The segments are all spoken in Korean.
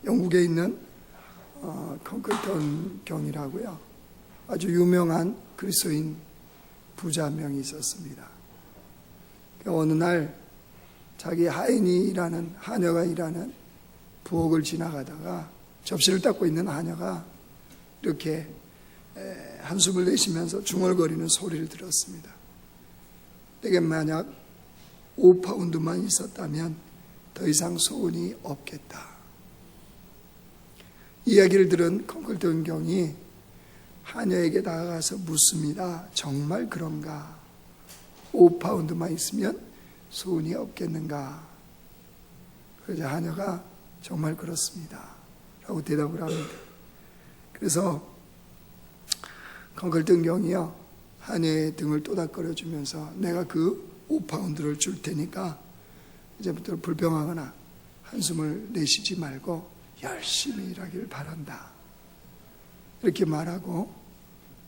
영국에 있는 컴클턴 경이라고요. 아주 유명한 그리스도인 부자 한 명이 있었습니다. 어느 날 자기 하녀가 일하는 부엌을 지나가다가 접시를 닦고 있는 하녀가 이렇게 한숨을 내쉬면서 중얼거리는 소리를 들었습니다. 내게 만약 5파운드만 있었다면 더 이상 소원이 없겠다. 이야기를 들은 컴클턴 경이 하녀에게 다가가서 묻습니다. 정말 그런가? 5파운드만 있으면 소원이 없겠는가? 그러자 하녀가 정말 그렇습니다 라고 대답을 합니다. 그래서 컴클턴 경이요, 하녀의 등을 또닥거려주면서 내가 그 5파운드를 줄 테니까 이제부터 불평하거나 한숨을 내쉬지 말고 열심히 일하기를 바란다, 이렇게 말하고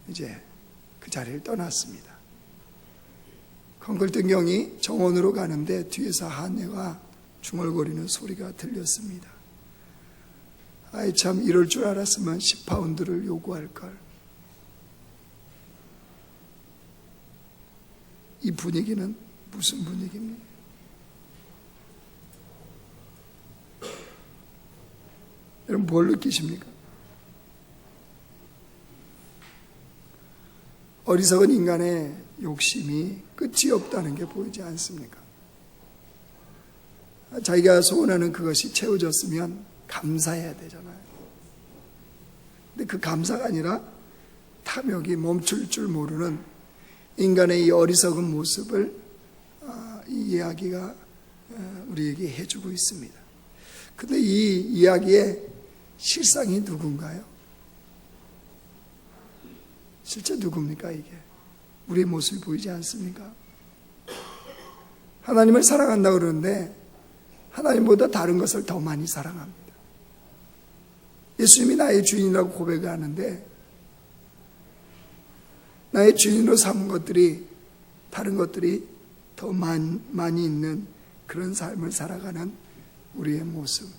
이제 그 자리를 떠났습니다. 컴클턴 경이 정원으로 가는데 뒤에서 하녀가 중얼거리는 소리가 들렸습니다. 아이 참, 이럴 줄 알았으면 10파운드를 요구할 걸. 이 분위기는 무슨 분위기입니까? 여러분 뭘 느끼십니까? 어리석은 인간의 욕심이 끝이 없다는 게 보이지 않습니까? 자기가 소원하는 그것이 채워졌으면 감사해야 되잖아요. 근데 그 감사가 아니라 탐욕이 멈출 줄 모르는 인간의 이 어리석은 모습을 이 이야기가 우리에게 해주고 있습니다. 근데 이 이야기의 실상이 누군가요? 실제 누굽니까 이게? 우리의 모습이 보이지 않습니까? 하나님을 사랑한다고 그러는데 하나님보다 다른 것을 더 많이 사랑합니다. 예수님이 나의 주인이라고 고백을 하는데 나의 주인으로 삼은 것들이, 다른 것들이 더 많이 있는 그런 삶을 살아가는 우리의 모습.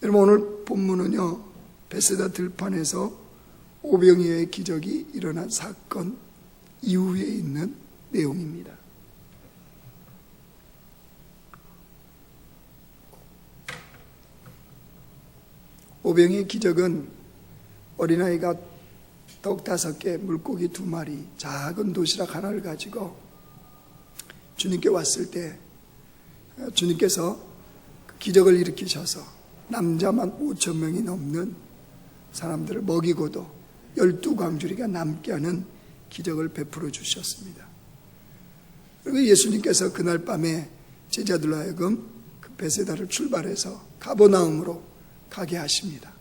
여러분 오늘 본문은요, 베세다 들판에서 오병이어의 기적이 일어난 사건 이후에 있는 내용입니다. 오병이어의 기적은 어린아이가 떡 5개, 물고기 2마리, 작은 도시락 하나를 가지고 주님께 왔을 때 주님께서 그 기적을 일으키셔서 남자만 5,000명이 넘는 사람들을 먹이고도 12광주리가 남게 하는 기적을 베풀어 주셨습니다. 그리고 예수님께서 그날 밤에 제자들로 하여금 그 베세다를 출발해서 가버나움으로 가게 하십니다.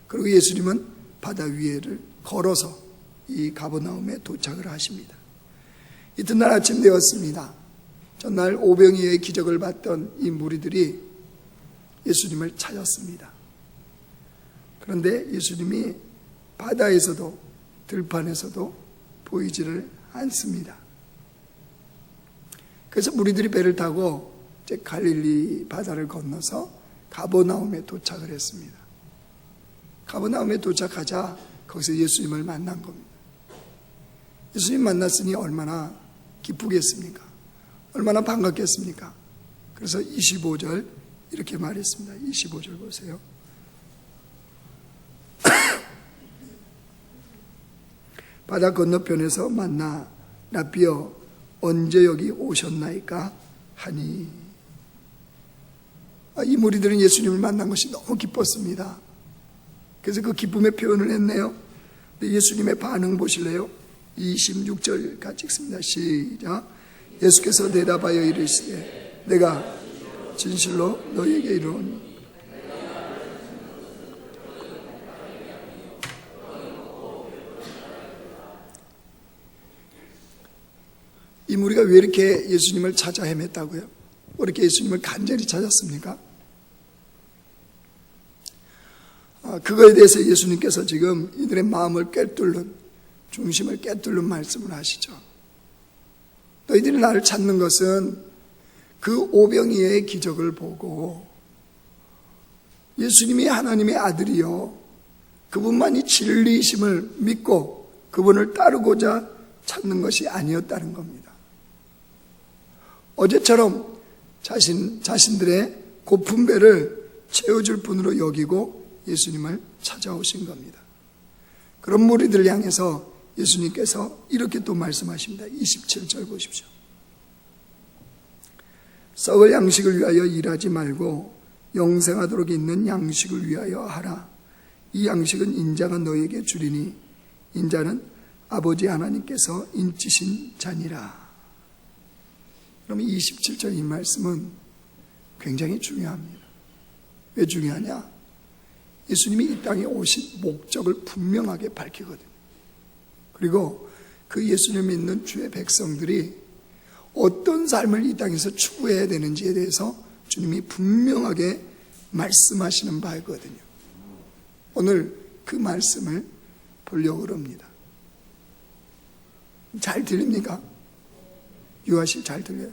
그리고 예수님은 바다 위에를 걸어서 이 가버나움에 도착을 하십니다. 이튿날 아침 되었습니다. 전날 오병이어의 기적을 봤던 이 무리들이 예수님을 찾았습니다. 그런데 예수님이 바다에서도 들판에서도 보이지를 않습니다. 그래서 무리들이 배를 타고 이제 갈릴리 바다를 건너서 가버나움에 도착을 했습니다. 가버나움에 도착하자 거기서 예수님을 만난 겁니다. 예수님 만났으니 얼마나 기쁘겠습니까? 얼마나 반갑겠습니까? 그래서 25절 이렇게 말했습니다. 25절 보세요. 바다 건너편에서 만나 라비어 언제 여기 오셨나이까 하니. 이 무리들은 예수님을 만난 것이 너무 기뻤습니다. 그래서 그 기쁨의 표현을 했네요. 근데 예수님의 반응 보실래요? 26절 같이 읽습니다. 시작. 예수께서 대답하여 이르시되 내가 진실로 너희에게 이르노니 이 무리가 왜 이렇게 예수님을 찾아 헤맸다고요? 왜 이렇게 예수님을 간절히 찾았습니까? 그거에 대해서 예수님께서 지금 이들의 마음을 꿰뚫는, 중심을 꿰뚫는 말씀을 하시죠. 너희들이 나를 찾는 것은 그 오병이어의 기적을 보고 예수님이 하나님의 아들이요, 그분만이 진리이심을 믿고 그분을 따르고자 찾는 것이 아니었다는 겁니다. 어제처럼 자신들의 고픈 배를 채워줄 분으로 여기고 예수님을 찾아오신 겁니다. 그런 무리들을 향해서 예수님께서 이렇게 또 말씀하십니다. 27절 보십시오. 썩을 양식을 위하여 일하지 말고 영생하도록 있는 양식을 위하여 하라. 이 양식은 인자가 너에게 주리니 인자는 아버지 하나님께서 인치신 자니라. 그럼 27절 이 말씀은 굉장히 중요합니다. 왜 중요하냐? 예수님이 이 땅에 오신 목적을 분명하게 밝히거든요. 그리고 그 예수님을 믿는 주의 백성들이 어떤 삶을 이 땅에서 추구해야 되는지에 대해서 주님이 분명하게 말씀하시는 바이거든요. 오늘 그 말씀을 보려고 합니다. 잘 들립니까? 유아씨 잘 들려요?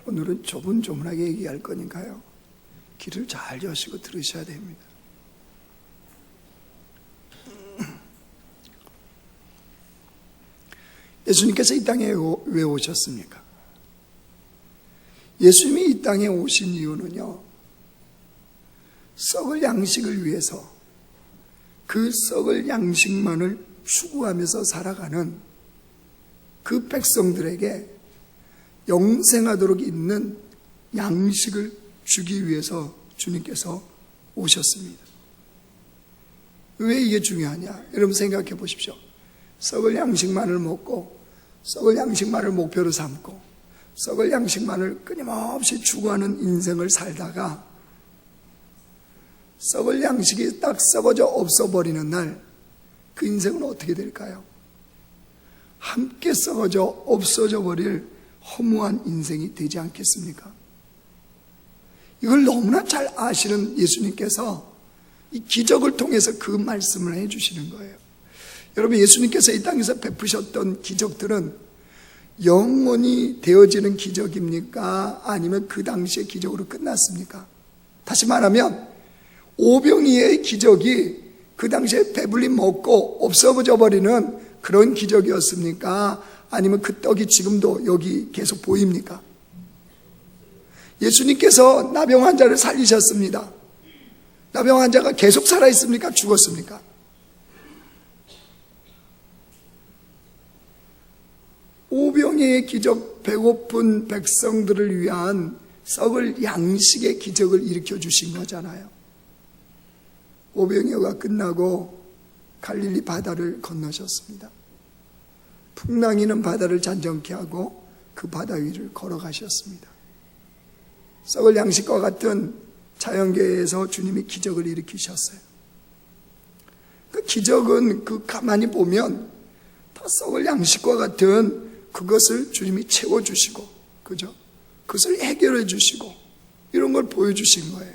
오늘은 조분조분하게 얘기할 거니까요, 귀를 잘 여시고 들으셔야 됩니다. 예수님께서 이 땅에 왜 오셨습니까? 예수님이 이 땅에 오신 이유는요, 썩을 양식을 위해서 그 썩을 양식만을 추구하면서 살아가는 그 백성들에게 영생하도록 있는 양식을 주기 위해서 주님께서 오셨습니다. 왜 이게 중요하냐? 여러분 생각해 보십시오. 썩을 양식만을 먹고 썩을 양식만을 목표로 삼고 썩을 양식만을 끊임없이 추구하는 인생을 살다가 썩을 양식이 딱 썩어져 없어버리는 날, 그 인생은 어떻게 될까요? 함께 썩어져 없어져 버릴 허무한 인생이 되지 않겠습니까? 이걸 너무나 잘 아시는 예수님께서 이 기적을 통해서 그 말씀을 해주시는 거예요. 여러분, 예수님께서 이 땅에서 베푸셨던 기적들은 영원히 되어지는 기적입니까? 아니면 그 당시의 기적으로 끝났습니까? 다시 말하면 오병이의 기적이 그 당시에 배불리 먹고 없어져 버리는 그런 기적이었습니까? 아니면 그 떡이 지금도 여기 계속 보입니까? 예수님께서 나병 환자를 살리셨습니다. 나병 환자가 계속 살아있습니까? 죽었습니까? 오병이의 기적, 배고픈 백성들을 위한 썩을 양식의 기적을 일으켜 주신 거잖아요. 오병이어가 끝나고 갈릴리 바다를 건너셨습니다. 풍랑이는 바다를 잔정케 하고 그 바다 위를 걸어가셨습니다. 썩을 양식과 같은 자연계에서 주님이 기적을 일으키셨어요. 그 기적은 그 가만히 보면 다 썩을 양식과 같은 그것을 주님이 채워주시고, 그죠? 그것을 해결해 주시고, 이런 걸 보여주신 거예요.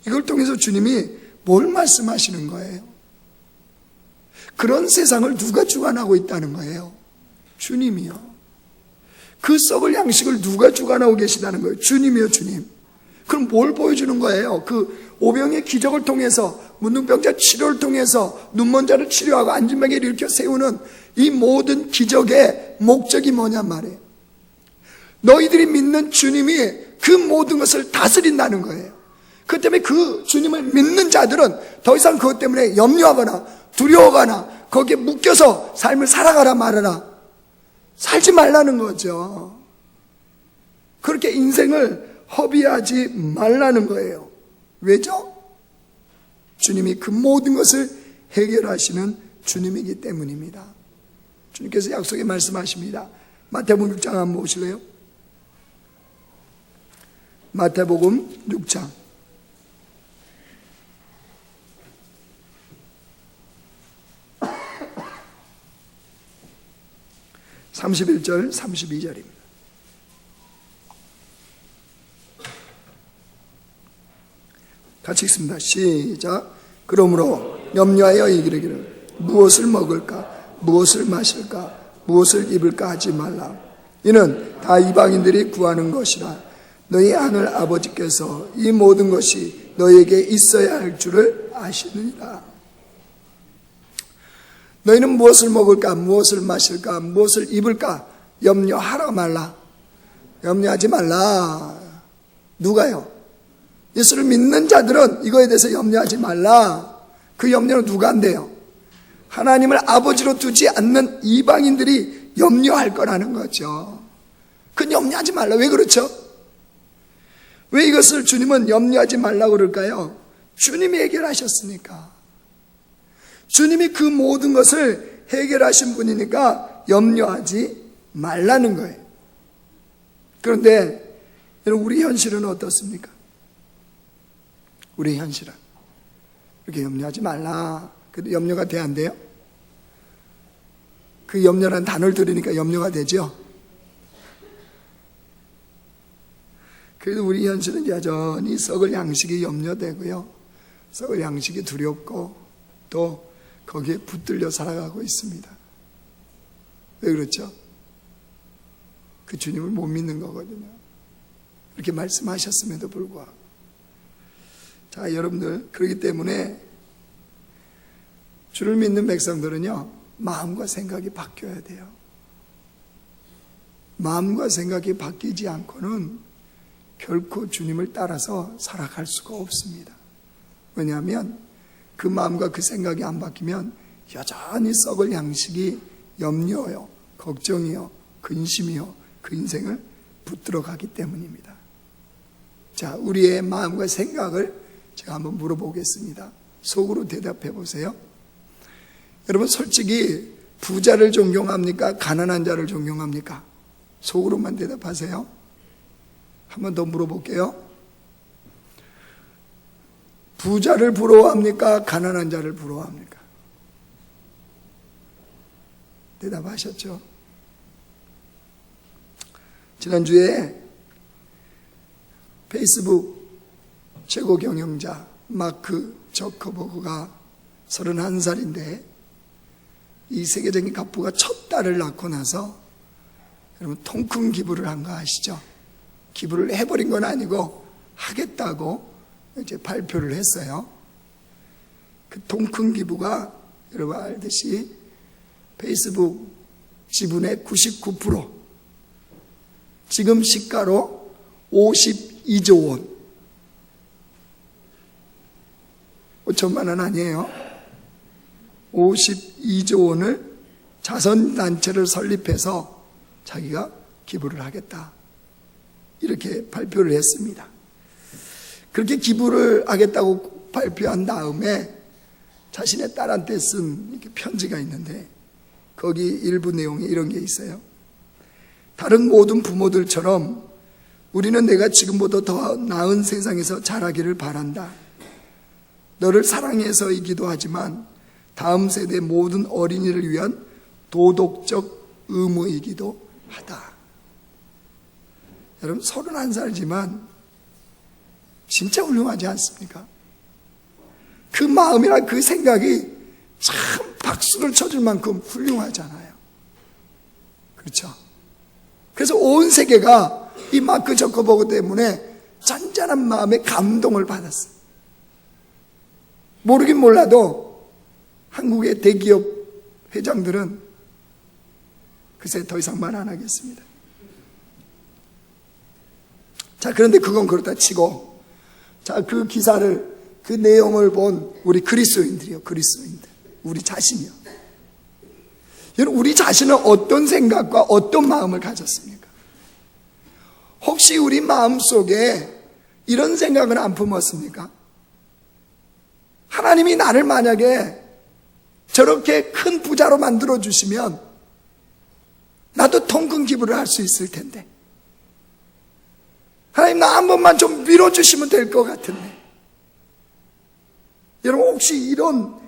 이걸 통해서 주님이 뭘 말씀하시는 거예요? 그런 세상을 누가 주관하고 있다는 거예요? 주님이요. 그 썩을 양식을 누가 주관하고 계시다는 거예요? 주님이요, 주님. 그럼 뭘 보여주는 거예요? 그 오병의 기적을 통해서, 문둥병자 치료를 통해서 눈먼 자를 치료하고 안진뱅이를 일으켜 세우는 이 모든 기적의 목적이 뭐냔 말이에요. 너희들이 믿는 주님이 그 모든 것을 다스린다는 거예요. 그 때문에 그 주님을 믿는 자들은 더 이상 그것 때문에 염려하거나 두려워하거나 거기에 묶여서 삶을 살아가라 말아라, 살지 말라는 거죠. 그렇게 인생을 허비하지 말라는 거예요. 왜죠? 주님이 그 모든 것을 해결하시는 주님이기 때문입니다. 주님께서 약속에 말씀하십니다. 마태복음 6장 한번 보실래요? 마태복음 6장 31절 32절입니다. 같이 읽습니다. 시작. 그러므로 염려하여 이르기를 무엇을 먹을까, 무엇을 마실까, 무엇을 입을까 하지 말라. 이는 다 이방인들이 구하는 것이라. 너희 하늘 아버지께서 이 모든 것이 너희에게 있어야 할 줄을 아시느니라. 너희는 무엇을 먹을까, 무엇을 마실까, 무엇을 입을까 염려하라 말라. 염려하지 말라. 누가요? 예수를 믿는 자들은 이거에 대해서 염려하지 말라. 그 염려는 누가 한대요? 하나님을 아버지로 두지 않는 이방인들이 염려할 거라는 거죠. 그건 염려하지 말라. 왜 그렇죠? 왜 이것을 주님은 염려하지 말라고 그럴까요? 주님이 해결하셨으니까. 주님이 그 모든 것을 해결하신 분이니까 염려하지 말라는 거예요. 그런데 여러분, 우리 현실은 어떻습니까? 우리 현실은 이렇게 염려하지 말라. 그래도 염려가 돼야 안 돼요? 그 염려라는 단어를 들으니까 염려가 되죠? 그래도 우리 현실은 여전히 썩을 양식이 염려되고요, 썩을 양식이 두렵고 또 거기에 붙들려 살아가고 있습니다. 왜 그렇죠? 그 주님을 못 믿는 거거든요. 이렇게 말씀하셨음에도 불구하고. 자, 여러분들, 그렇기 때문에 주를 믿는 백성들은요, 마음과 생각이 바뀌어야 돼요. 마음과 생각이 바뀌지 않고는 결코 주님을 따라서 살아갈 수가 없습니다. 왜냐하면 그 마음과 그 생각이 안 바뀌면 여전히 썩을 양식이 염려요, 걱정이요, 근심이요, 그 인생을 붙들어 가기 때문입니다. 자, 우리의 마음과 생각을 제가 한번 물어보겠습니다. 속으로 대답해 보세요. 여러분, 솔직히 부자를 존경합니까? 가난한 자를 존경합니까? 속으로만 대답하세요. 한 번 더 물어볼게요. 부자를 부러워합니까? 가난한 자를 부러워합니까? 대답하셨죠? 지난주에 페이스북 최고 경영자 마크 저커버그가 31살인데 이 세계적인 갑부가 첫 딸을 낳고 나서 여러분 통큰 기부를 한 거 아시죠? 기부를 해버린 건 아니고 하겠다고 이제 발표를 했어요. 그 통큰 기부가 여러분 알듯이 페이스북 지분의 99%, 지금 시가로 52조 원, 5천만 원 아니에요. 52조 원을 자선단체를 설립해서 자기가 기부를 하겠다, 이렇게 발표를 했습니다. 그렇게 기부를 하겠다고 발표한 다음에 자신의 딸한테 쓴 편지가 있는데 거기 일부 내용이 이런 게 있어요. 다른 모든 부모들처럼 우리는 내가 지금보다 더 나은 세상에서 자라기를 바란다. 너를 사랑해서이기도 하지만 다음 세대 모든 어린이를 위한 도덕적 의무이기도 하다. 여러분 31살이지만 진짜 훌륭하지 않습니까? 그 마음이나 그 생각이 참 박수를 쳐줄 만큼 훌륭하잖아요. 그렇죠? 그래서 온 세계가 이 마크 저커버그 때문에 잔잔한 마음에 감동을 받았어요. 모르긴 몰라도 한국의 대기업 회장들은 글쎄 더 이상 말 안 하겠습니다. 자, 그런데 그건 그렇다 치고, 자, 그 기사를, 그 내용을 본 우리 그리스도인들이요, 그리스도인들, 우리 자신이요. 여러분, 우리 자신은 어떤 생각과 어떤 마음을 가졌습니까? 혹시 우리 마음 속에 이런 생각은 안 품었습니까? 하나님이 나를 만약에 저렇게 큰 부자로 만들어 주시면 나도 통큰 기부를 할 수 있을 텐데, 하나님 나 한 번만 좀 밀어주시면 될 것 같은데. 여러분 혹시 이런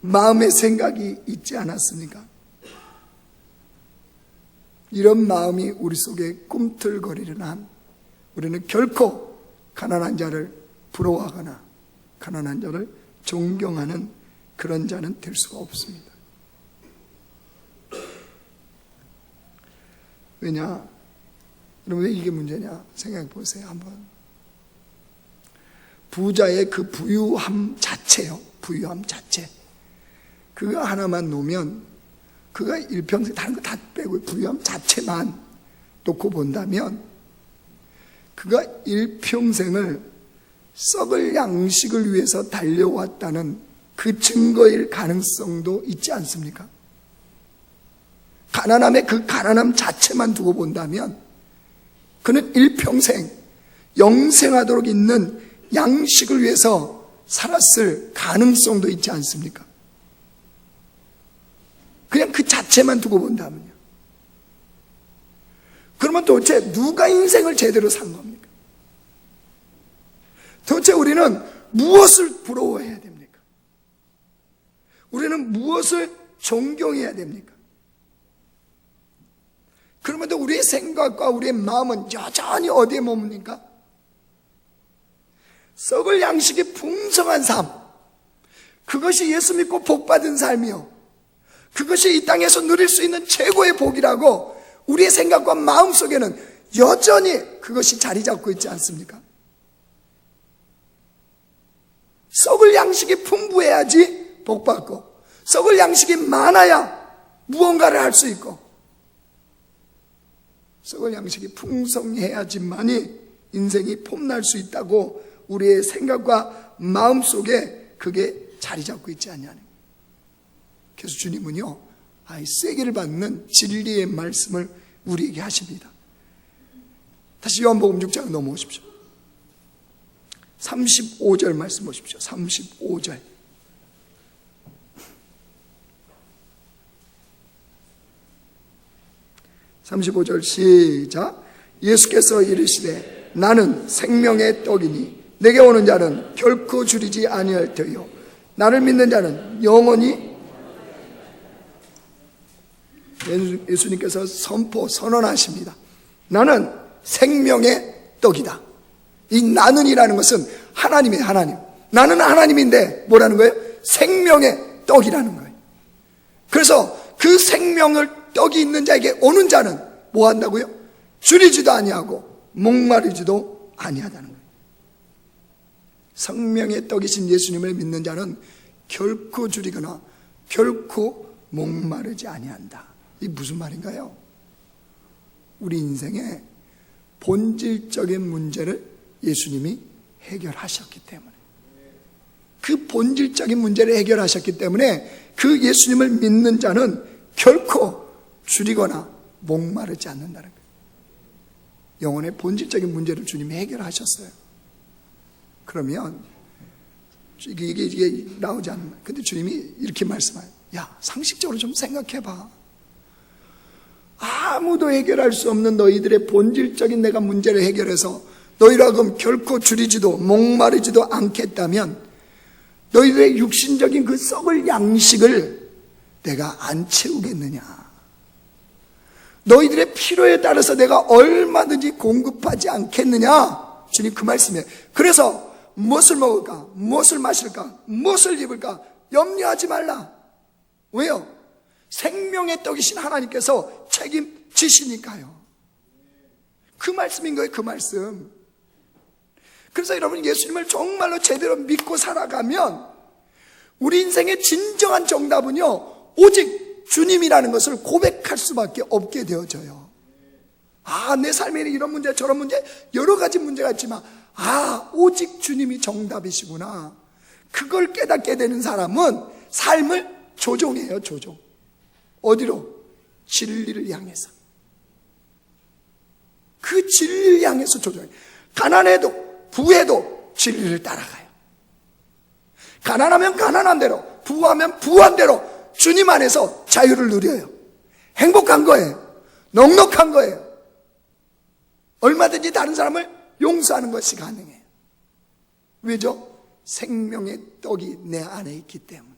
마음의 생각이 있지 않았습니까? 이런 마음이 우리 속에 꿈틀거리는 한 우리는 결코 가난한 자를 부러워하거나 가난한 자를 존경하는 그런 자는 될 수가 없습니다. 왜냐? 여러분, 왜 이게 문제냐? 생각해 보세요, 한번. 부자의 그 부유함 자체요. 부유함 자체. 그거 하나만 놓으면, 그가 일평생 다른 거 다 빼고 부유함 자체만 놓고 본다면, 그가 일평생을 썩을 양식을 위해서 달려왔다는 그 증거일 가능성도 있지 않습니까? 가난함의 그 가난함 자체만 두고 본다면 그는 일평생 영생하도록 있는 양식을 위해서 살았을 가능성도 있지 않습니까? 그냥 그 자체만 두고 본다면요. 그러면 도대체 누가 인생을 제대로 산 겁니까? 도대체 우리는 무엇을 부러워해야 됩니까? 우리는 무엇을 존경해야 됩니까? 그러면도 우리의 생각과 우리의 마음은 여전히 어디에 머뭅니까? 썩을 양식이 풍성한 삶, 그것이 예수 믿고 복받은 삶이요, 그것이 이 땅에서 누릴 수 있는 최고의 복이라고 우리의 생각과 마음 속에는 여전히 그것이 자리 잡고 있지 않습니까? 썩을 양식이 풍부해야지 복받고, 썩을 양식이 많아야 무언가를 할 수 있고, 썩을 양식이 풍성해야지만이 인생이 폼날 수 있다고 우리의 생각과 마음 속에 그게 자리 잡고 있지 않냐는 거예요. 그래서 주님은요, 세계를 받는 진리의 말씀을 우리에게 하십니다. 다시 요한복음 6장 넘어오십시오. 35절 말씀 보십시오. 35절. 시작. 예수께서 이르시되 나는 생명의 떡이니 내게 오는 자는 결코 줄이지 아니할 터요 나를 믿는 자는 영원히. 예수님께서 선언하십니다. 나는 생명의 떡이다. 이 나는이라는 것은 하나님이에요. 하나님. 나는 하나님인데 뭐라는 거예요? 생명의 떡이라는 거예요. 그래서 그 생명을 떡이 있는 자에게 오는 자는 뭐 한다고요? 줄이지도 아니하고 목마르지도 아니하다는 거예요. 생명의 떡이신 예수님을 믿는 자는 결코 줄이거나 결코 목마르지 아니한다. 이게 무슨 말인가요? 우리 인생의 본질적인 문제를 예수님이 해결하셨기 때문에, 그 본질적인 문제를 해결하셨기 때문에 그 예수님을 믿는 자는 결코 줄이거나 목마르지 않는다는 거예요. 영혼의 본질적인 문제를 주님이 해결하셨어요. 그러면 이게 나오지 않는 거예요. 근데 주님이 이렇게 말씀해요. 야, 상식적으로 좀 생각해봐. 아무도 해결할 수 없는 너희들의 본질적인 내가 문제를 해결해서 너희로 하여금 결코 줄이지도 목마르지도 않겠다면 너희들의 육신적인 그 썩을 양식을 내가 안 채우겠느냐? 너희들의 필요에 따라서 내가 얼마든지 공급하지 않겠느냐? 주님 그 말씀이에요. 그래서 무엇을 먹을까? 무엇을 마실까? 무엇을 입을까? 염려하지 말라. 왜요? 생명의 떡이신 하나님께서 책임지시니까요. 그 말씀인 거예요. 그 말씀. 그래서 여러분, 예수님을 정말로 제대로 믿고 살아가면 우리 인생의 진정한 정답은요, 오직 주님이라는 것을 고백할 수밖에 없게 되어져요. 내 삶에는 이런 문제 저런 문제 여러 가지 문제가 있지만 오직 주님이 정답이시구나. 그걸 깨닫게 되는 사람은 삶을 조종해요. 조종. 어디로? 진리를 향해서. 그 진리를 향해서 조종해요. 가난해도 부해도 진리를 따라가요. 가난하면 가난한 대로, 부하면 부한 대로 주님 안에서 자유를 누려요. 행복한 거예요. 넉넉한 거예요. 얼마든지 다른 사람을 용서하는 것이 가능해요. 왜죠? 생명의 떡이 내 안에 있기 때문에.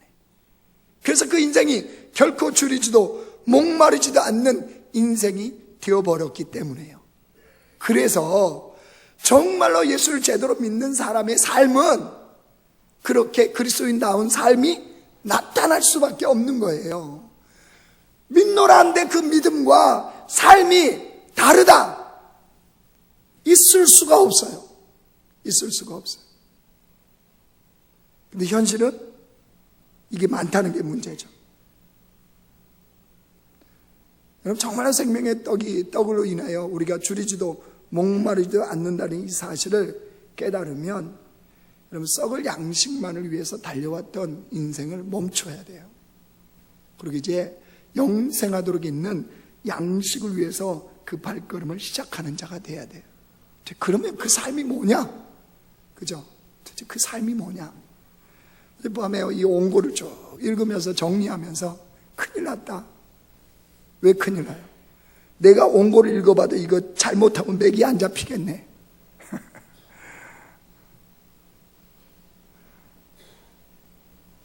그래서 그 인생이 결코 줄이지도 목마르지도 않는 인생이 되어버렸기 때문에요. 그래서 정말로 예수를 제대로 믿는 사람의 삶은 그렇게 그리스도인다운 삶이 나타날 수밖에 없는 거예요. 믿노라 한데 그 믿음과 삶이 다르다. 있을 수가 없어요. 있을 수가 없어요. 근데 현실은 이게 많다는 게 문제죠. 여러분, 정말 생명의 떡으로 인하여 우리가 줄이지도 목마르지도 않는다는 이 사실을 깨달으면 여러분, 썩을 양식만을 위해서 달려왔던 인생을 멈춰야 돼요. 그리고 이제 영생하도록 있는 양식을 위해서 그 발걸음을 시작하는 자가 돼야 돼요. 그러면 그 삶이 뭐냐? 그죠? 도대체 그 삶이 뭐냐? 어젯밤에 이 원고를 쭉 읽으면서 정리하면서 큰일 났다. 왜 큰일 나요? 내가 원고를 읽어봐도 이거 잘못하면 맥이 안 잡히겠네.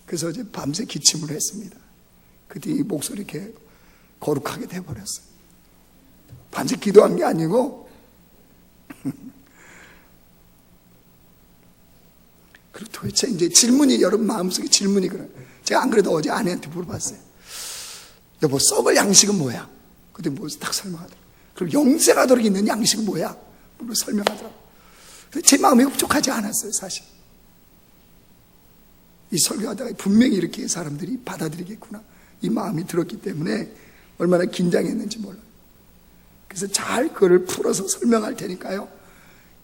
그래서 이제 밤새 기침을 했습니다. 그때 이 목소리 이렇게 거룩하게 돼버렸어요. 밤새 기도한 게 아니고. 그리고 도대체 이제 질문이, 여러분 마음속에 질문이 그래요. 제가 안 그래도 어제 아내한테 물어봤어요. 여보, 썩을 양식은 뭐야? 그때 뭐 딱 설명하더라고요. 그럼 영생하도록 있는 양식은 뭐야? 뭐 설명하더라고요. 제 마음이 흡족하지 않았어요, 사실. 이 설교하다가 분명히 이렇게 사람들이 받아들이겠구나, 이 마음이 들었기 때문에 얼마나 긴장했는지 몰라요. 그래서 잘 그거를 풀어서 설명할 테니까요,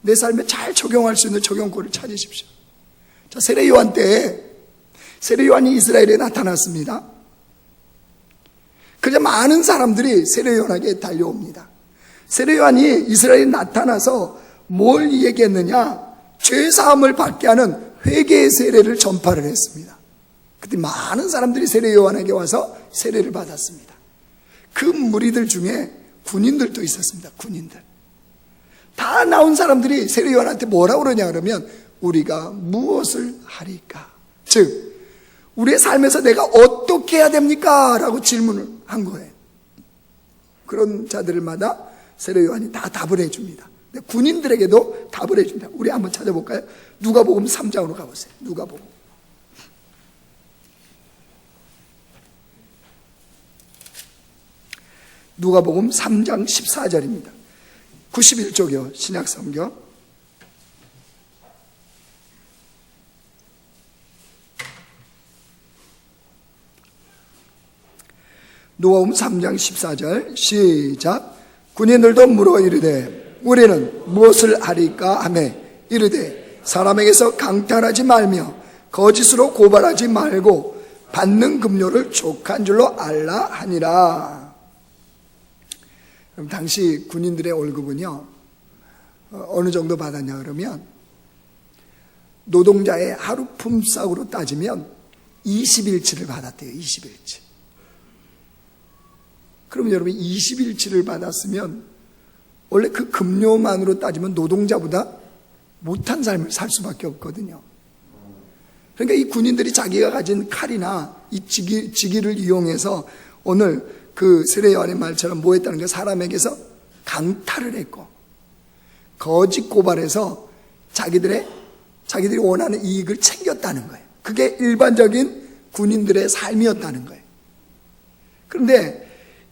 내 삶에 잘 적용할 수 있는 적용권을 찾으십시오. 자, 세례 요한 때 세례 요한이 이스라엘에 나타났습니다. 그래서 많은 사람들이 세례 요한에게 달려옵니다. 세례 요한이 이스라엘에 나타나서 뭘 얘기했느냐? 죄 사함을 받게 하는 회개의 세례를 전파를 했습니다. 그때 많은 사람들이 세례 요한에게 와서 세례를 받았습니다. 그 무리들 중에 군인들도 있었습니다. 군인들. 다 나온 사람들이 세례 요한한테 뭐라고 그러냐 그러면, 우리가 무엇을 하리까? 즉, 우리의 삶에서 내가 어떻게 해야 됩니까? 라고 질문을 한 거예요. 그런 자들마다 세례 요한이 다 답을 해줍니다. 군인들에게도 답을 해줍니다. 우리 한번 찾아볼까요? 누가복음 3장으로 가보세요. 누가복음 3장 14절입니다. 91쪽이요, 신약성경. 누가복음 3장 14절 시작. 군인들도 물어 이르되 우리는 무엇을 하리까 하며 이르되 사람에게서 강탈하지 말며 거짓으로 고발하지 말고 받는 급료를 족한 줄로 알라 하니라. 그럼 당시 군인들의 월급은요, 어느 정도 받았냐 그러면, 노동자의 하루 품삯으로 따지면 20일치를 받았대요. 20일치. 그럼 여러분, 20일치를 받았으면 원래 그 급료만으로 따지면 노동자보다 못한 삶을 살 수밖에 없거든요. 그러니까 이 군인들이 자기가 가진 칼이나 이 지기를 이용해서 오늘 그 세례 요한의 말처럼 뭐 했다는 게, 사람에게서 강탈을 했고 거짓 고발해서 자기들이 원하는 이익을 챙겼다는 거예요. 그게 일반적인 군인들의 삶이었다는 거예요. 그런데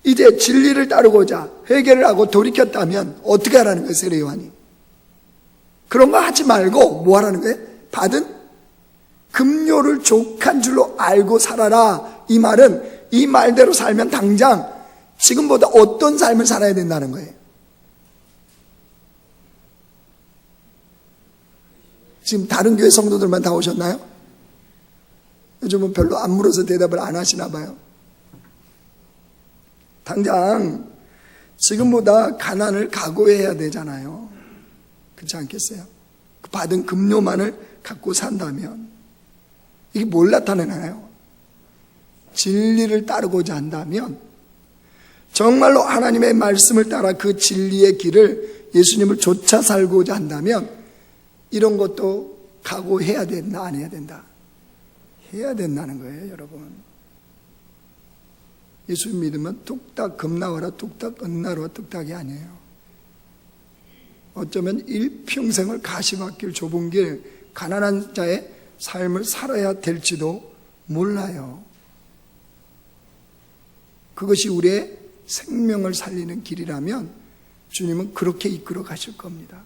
이제 진리를 따르고자 회개를 하고 돌이켰다면 어떻게 하라는 거예요, 세례 요한이? 그런 거 하지 말고 뭐 하라는 거예요? 받은 급료를 족한 줄로 알고 살아라. 이 말은 이 말대로 살면 당장 지금보다 어떤 삶을 살아야 된다는 거예요. 지금 다른 교회 성도들만 다 오셨나요? 요즘은 별로 안 물어서 대답을 안 하시나 봐요. 당장 지금보다 가난을 각오해야 되잖아요. 그렇지 않겠어요? 그 받은 급료만을 갖고 산다면 이게 뭘 나타내나요? 진리를 따르고자 한다면, 정말로 하나님의 말씀을 따라 그 진리의 길을, 예수님을 쫓아 살고자 한다면 이런 것도 각오해야 된다, 안 해야 된다? 해야 된다는 거예요, 여러분. 예수 믿으면 뚝딱 겁나와라 뚝딱 은나루와 뚝딱이 아니에요. 어쩌면 일평생을 가시밭길 좁은 길, 가난한 자의 삶을 살아야 될지도 몰라요. 그것이 우리의 생명을 살리는 길이라면 주님은 그렇게 이끌어 가실 겁니다.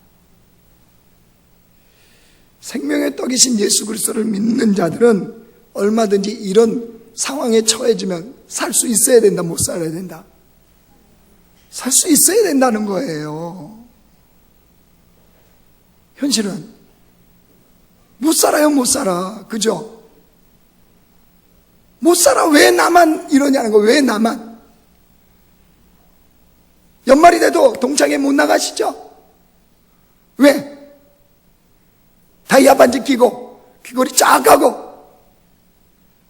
생명의 떡이신 예수 그리스도를 믿는 자들은 얼마든지 이런 상황에 처해지면 살 수 있어야 된다, 못 살아야 된다? 살 수 있어야 된다는 거예요. 현실은 못 살아요, 못 살아. 그죠? 못 살아. 왜 나만 이러냐는 거. 왜 나만? 연말이 돼도 동창회 못 나가시죠? 왜? 다이아 반지 끼고 귀걸이 쫙 하고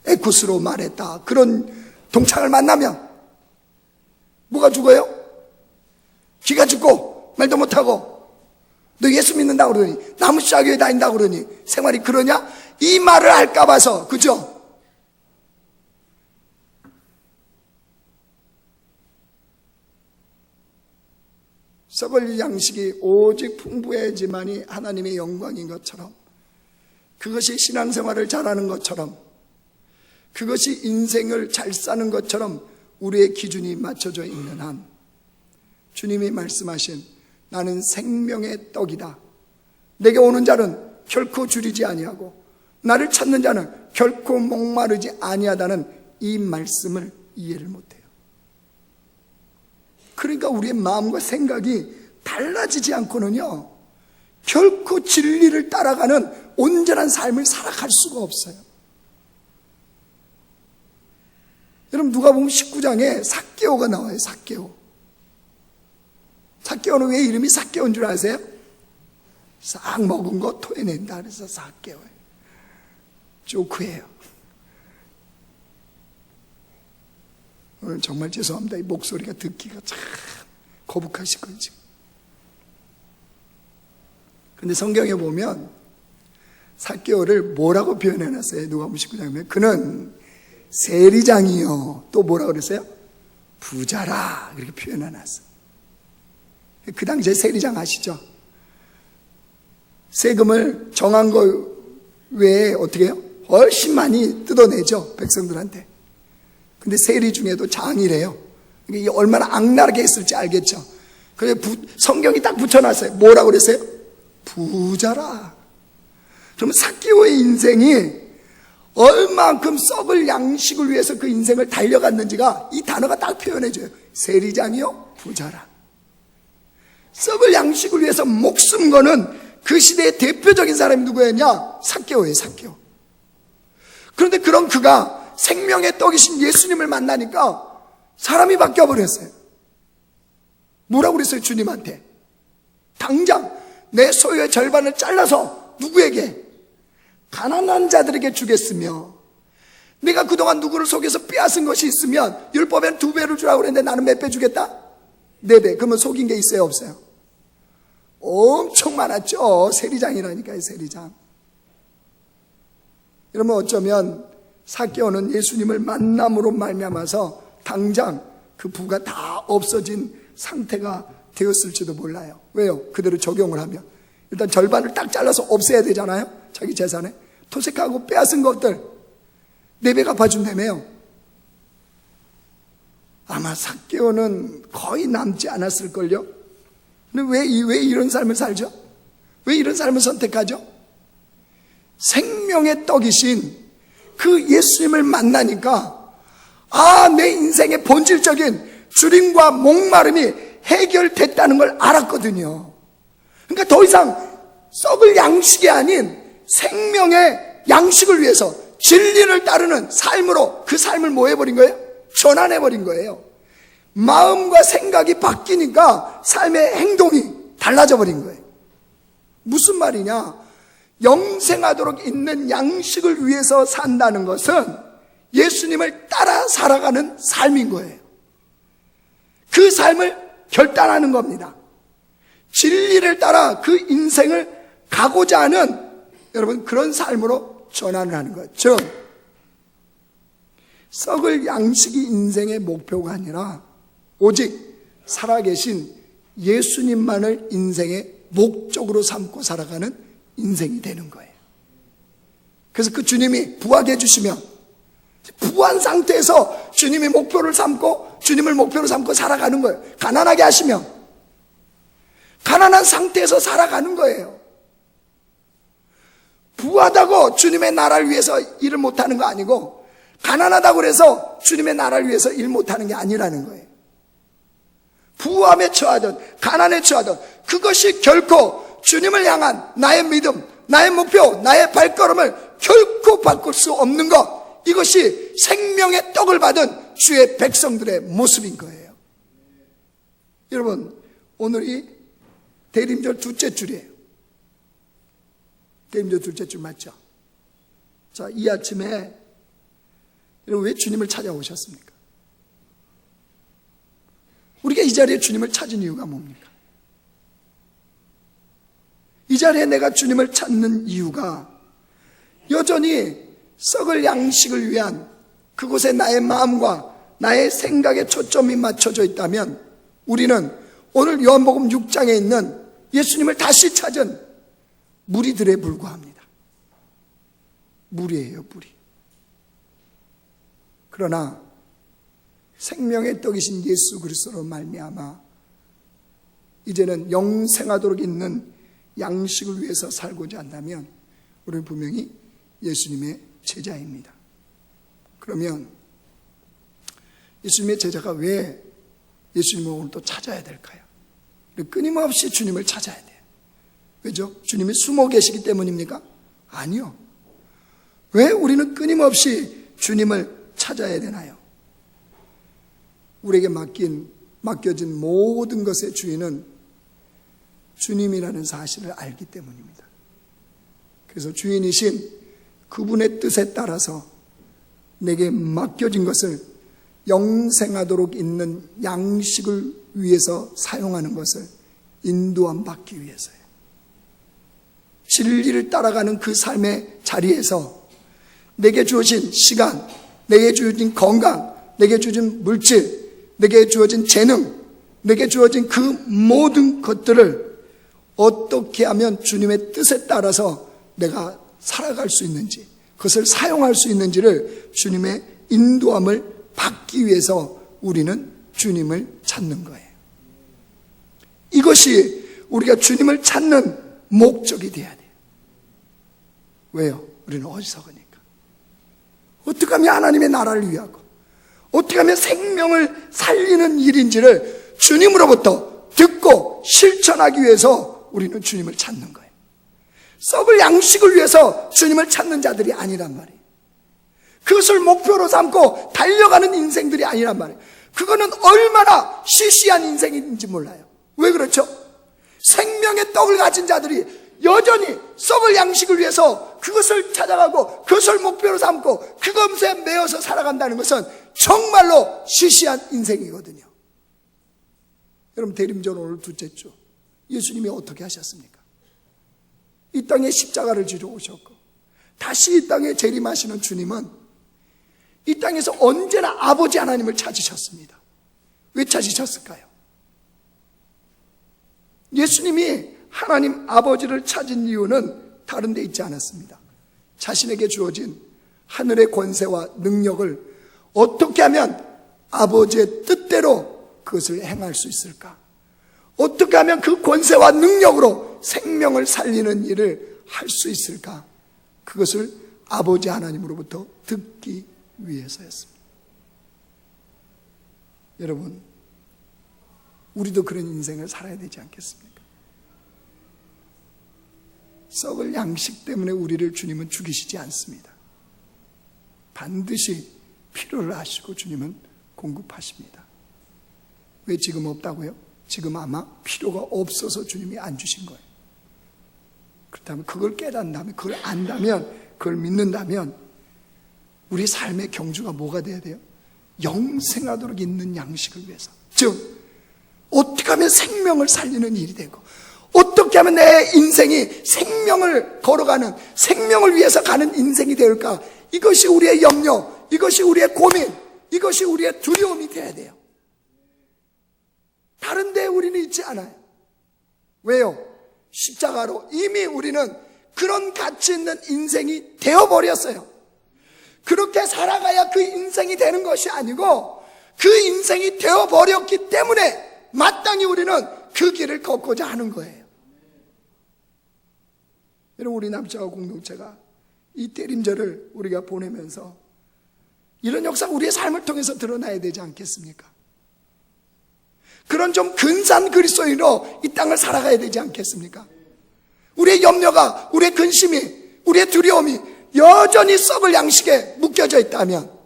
에쿠스로 말했다. 그런 동창을 만나면 뭐가 죽어요? 귀가 죽고 말도 못하고 너 예수 믿는다고 그러니 나무씨학교에 다닌다고 그러니 생활이 그러냐? 이 말을 할까 봐서. 그죠? 썩을 양식이 오직 풍부해지만이 하나님의 영광인 것처럼, 그것이 신앙생활을 잘하는 것처럼, 그것이 인생을 잘 사는 것처럼 우리의 기준이 맞춰져 있는 한, 주님이 말씀하신 나는 생명의 떡이다, 내게 오는 자는 결코 줄이지 아니하고 나를 찾는 자는 결코 목마르지 아니하다는 이 말씀을 이해를 못해요. 그러니까 우리의 마음과 생각이 달라지지 않고는요, 결코 진리를 따라가는 온전한 삶을 살아갈 수가 없어요. 여러분, 누가 보면 19장에 삭개오가 나와요. 삭개오. 삭개오는 왜 이름이 삭개오인 줄 아세요? 싹 먹은 거 토해낸다 그래서 삭개오예요. 조크예요. 오늘 정말 죄송합니다. 이 목소리가 듣기가 참 거북하실 거예요 지금. 근데 성경에 보면 삭개오를 뭐라고 표현해놨어요? 누가복음 19장에 그는 세리장이요, 또 뭐라고 그랬어요? 부자라, 그렇게 표현해놨어요. 그 당시에 세리장 아시죠? 세금을 정한 거 외에 어떻게 해요? 훨씬 많이 뜯어내죠, 백성들한테. 근데 세리 중에도 장이래요. 이게 얼마나 악랄하게 했을지 알겠죠. 그래서 성경이 딱 붙여놨어요. 뭐라고 그랬어요? 부자라. 그러면 삭개오의 인생이 얼만큼 썩을 양식을 위해서 그 인생을 달려갔는지가 이 단어가 딱 표현해줘요. 세리장이요, 부자라. 썩을 양식을 위해서 목숨 거는 그 시대의 대표적인 사람이 누구였냐? 삭개오예요, 삭개오. 그런데 그런 그가 생명의 떡이신 예수님을 만나니까 사람이 바뀌어버렸어요. 뭐라고 그랬어요? 주님한테 당장 내 소유의 절반을 잘라서 누구에게? 가난한 자들에게 주겠으며, 내가 그동안 누구를 속여서 빼앗은 것이 있으면 율법에는 2배를 주라고 그랬는데 나는 몇 배 주겠다? 4배. 그러면 속인 게 있어요, 없어요? 엄청 많았죠. 세리장이라니까요, 세리장. 그러면 어쩌면 삭개오는 예수님을 만남으로 말미암아서 당장 그 부가 다 없어진 상태가 되었을지도 몰라요. 왜요? 그대로 적용을 하면 일단 절반을 딱 잘라서 없애야 되잖아요. 자기 재산에 토색하고 빼앗은 것들 4배 갚아준다며요. 아마 삭개오는 거의 남지 않았을걸요. 근데 왜 이런 삶을 살죠? 왜 이런 삶을 선택하죠? 생명의 떡이신 그 예수님을 만나니까 내 인생의 본질적인 주림과 목마름이 해결됐다는 걸 알았거든요. 그러니까 더 이상 썩을 양식이 아닌 생명의 양식을 위해서 진리를 따르는 삶으로 그 삶을 뭐 해버린 거예요? 전환해버린 거예요. 마음과 생각이 바뀌니까 삶의 행동이 달라져 버린 거예요. 무슨 말이냐? 영생하도록 있는 양식을 위해서 산다는 것은 예수님을 따라 살아가는 삶인 거예요. 그 삶을 결단하는 겁니다. 진리를 따라 그 인생을 가고자 하는 여러분 그런 삶으로 전환을 하는 거예요. 즉 썩을 양식이 인생의 목표가 아니라 오직 살아계신 예수님만을 인생의 목적으로 삼고 살아가는 인생이 되는 거예요. 그래서 그 주님이 부하게 해주시면 부한 상태에서 주님이 목표를 삼고 주님을 목표로 삼고 살아가는 거예요. 가난하게 하시면 가난한 상태에서 살아가는 거예요. 부하다고 주님의 나라를 위해서 일을 못하는 거 아니고, 가난하다고 해서 주님의 나라를 위해서 일 못하는 게 아니라는 거예요. 부함에 처하든 가난에 처하든 그것이 결코 주님을 향한 나의 믿음, 나의 목표, 나의 발걸음을 결코 바꿀 수 없는 것, 이것이 생명의 떡을 받은 주의 백성들의 모습인 거예요. 여러분, 오늘이 대림절 둘째 줄이에요. 대림절 둘째 줄 맞죠? 자, 이 아침에 여러분 왜 주님을 찾아오셨습니까? 우리가 이 자리에 주님을 찾은 이유가 뭡니까? 이 자리에 내가 주님을 찾는 이유가 여전히 썩을 양식을 위한 그곳에 나의 마음과 나의 생각에 초점이 맞춰져 있다면 우리는 오늘 요한복음 6장에 있는 예수님을 다시 찾은 무리들에 불과합니다. 무리예요, 무리. 그러나 생명의 떡이신 예수 그리스도로 말미암아 이제는 영생하도록 있는 양식을 위해서 살고자 한다면 우리는 분명히 예수님의 제자입니다. 그러면 예수님의 제자가 왜 예수님을 오늘 또 찾아야 될까요? 끊임없이 주님을 찾아야 돼요. 왜죠? 주님이 숨어 계시기 때문입니까? 아니요. 왜 우리는 끊임없이 주님을 찾아야 되나요? 우리에게 맡겨진 모든 것의 주인은 주님이라는 사실을 알기 때문입니다. 그래서 주인이신 그분의 뜻에 따라서 내게 맡겨진 것을 영생하도록 있는 양식을 위해서 사용하는 것을 인도함 받기 위해서예요. 진리를 따라가는 그 삶의 자리에서 내게 주어진 시간, 내게 주어진 건강, 내게 주어진 물질, 내게 주어진 재능, 내게 주어진 그 모든 것들을 어떻게 하면 주님의 뜻에 따라서 내가 살아갈 수 있는지, 그것을 사용할 수 있는지를 주님의 인도함을 받기 위해서 우리는 주님을 찾는 거예요. 이것이 우리가 주님을 찾는 목적이 돼야 돼요. 왜요? 우리는 어리석으니까. 어떻게 하면 하나님의 나라를 위하고 어떻게 하면 생명을 살리는 일인지를 주님으로부터 듣고 실천하기 위해서 우리는 주님을 찾는 거예요. 썩을 양식을 위해서 주님을 찾는 자들이 아니란 말이에요. 그것을 목표로 삼고 달려가는 인생들이 아니란 말이에요. 그거는 얼마나 시시한 인생인지 몰라요. 왜 그렇죠? 생명의 떡을 가진 자들이 여전히 썩을 양식을 위해서 그것을 찾아가고 그것을 목표로 삼고 그것에 매여서 살아간다는 것은 정말로 시시한 인생이거든요. 여러분, 대림절 오늘 둘째 주 예수님이 어떻게 하셨습니까? 이 땅에 십자가를 지러 오셨고 다시 이 땅에 재림하시는 주님은 이 땅에서 언제나 아버지 하나님을 찾으셨습니다. 왜 찾으셨을까요? 예수님이 하나님 아버지를 찾은 이유는 다른 데 있지 않았습니다. 자신에게 주어진 하늘의 권세와 능력을 어떻게 하면 아버지의 뜻대로 그것을 행할 수 있을까? 어떻게 하면 그 권세와 능력으로 생명을 살리는 일을 할 수 있을까? 그것을 아버지 하나님으로부터 듣기 위해서였습니다. 여러분, 우리도 그런 인생을 살아야 되지 않겠습니까? 썩을 양식 때문에 우리를 주님은 죽이시지 않습니다. 반드시 필요를 아시고 주님은 공급하십니다. 왜 지금 없다고요? 지금 아마 필요가 없어서 주님이 안 주신 거예요. 그렇다면 그걸 깨닫는다면, 그걸 안다면, 그걸 믿는다면 우리 삶의 경주가 뭐가 돼야 돼요? 영생하도록 있는 양식을 위해서. 즉 어떻게 하면 생명을 살리는 일이 되고 어떻게 하면 내 인생이 생명을 걸어가는, 생명을 위해서 가는 인생이 될까? 이것이 우리의 염려, 이것이 우리의 고민, 이것이 우리의 두려움이 돼야 돼요. 다른 데 우리는 있지 않아요. 왜요? 십자가로 이미 우리는 그런 가치 있는 인생이 되어버렸어요. 그렇게 살아가야 그 인생이 되는 것이 아니고 그 인생이 되어버렸기 때문에 마땅히 우리는 그 길을 걷고자 하는 거예요. 여러분, 우리 남자와 공동체가 이 때림절을 우리가 보내면서 이런 역사가 우리의 삶을 통해서 드러나야 되지 않겠습니까? 그런 좀 근사한 그리스도인으로 이 땅을 살아가야 되지 않겠습니까? 우리의 염려가, 우리의 근심이, 우리의 두려움이 여전히 썩을 양식에 묶여져 있다면,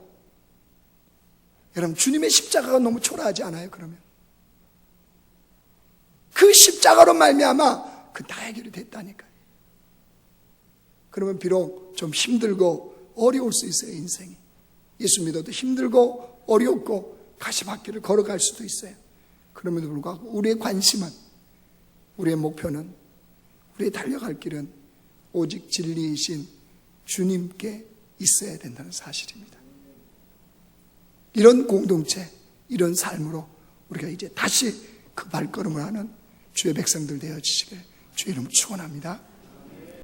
여러분, 주님의 십자가가 너무 초라하지 않아요? 그러면 그 십자가로 말미암아 그 나의 길이 됐다니까요. 그러면 비록 좀 힘들고 어려울 수 있어요. 인생이 예수 믿어도 힘들고 어렵고 가시밭길을 걸어갈 수도 있어요. 그럼에도 불구하고 우리의 관심은, 우리의 목표는, 우리의 달려갈 길은 오직 진리이신 주님께 있어야 된다는 사실입니다. 이런 공동체, 이런 삶으로 우리가 이제 다시 그 발걸음을 하는 주의 백성들 되어지시길 주의 이름으로 축원합니다.